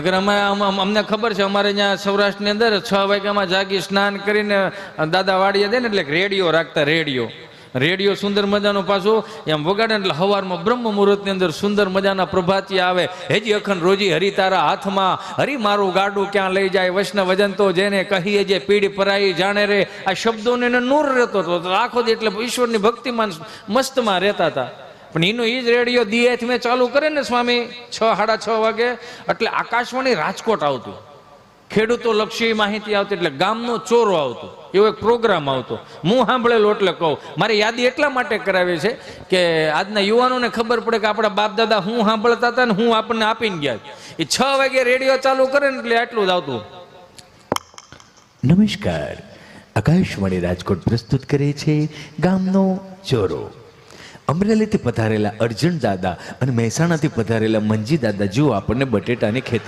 અગર અમને ખબર છે અમારે ત્યાં સૌરાષ્ટ્રની અંદર 6 વાગ્યામાં જાગી સ્નાન કરીને દાદા વાડીએ દે ને એટલે રેડિયો રાખતા, રેડિયો સુંદર મજાનો પાછો એમ વગાડે એટલે સવારમાં બ્રહ્મ મુહૂર્તની અંદર સુંદર મજાના પ્રભાતી આવે. હેજી અખંડ રોજી હરી તારા હાથમાં, હરી મારું ગાડું ક્યાં લઈ જાય, વૈષ્ણવ વજન તો જેને કહીએ જે પીડી પરાઈ જાણે રે. આ શબ્દોને નૂર રહેતો હતો આખો દી, એટલે ઈશ્વરની ભક્તિમાં મસ્તમાં રહેતા હતા. પણ એનો એ જ રેડિયો દીએથ મેં ચાલુ કરે ને સ્વામી 6 સાડા 6 વાગે, એટલે આકાશવાણી રાજકોટ આવતું, ખેડૂતો લક્ષી માહિતી આવતી, એટલે ગામનો ચોરો આવતો, એવો એક પ્રોગ્રામ આવતો. હું સાંભળેલો એટલે કહું. મારી યાદી એટલા માટે કરાવી છે કે આજના યુવાનોને ખબર પડે કે આપણા બાપ દાદા હું સાંભળતા હતા ને હું આપણને આપીને ગયા. એ 6 વાગે રેડિયો ચાલુ કરે ને એટલે આટલું જ આવતું. નમસ્કાર, આકાશવાણી રાજકોટ પ્રસ્તુત કરે છે ગામનો ચોરો. અમરેલીથી પધારેલા અર્જુન દાદા અને મહેસાણાથી પધારેલા મંજી દાદા જુઓ આપણને બટેટાની ખેતી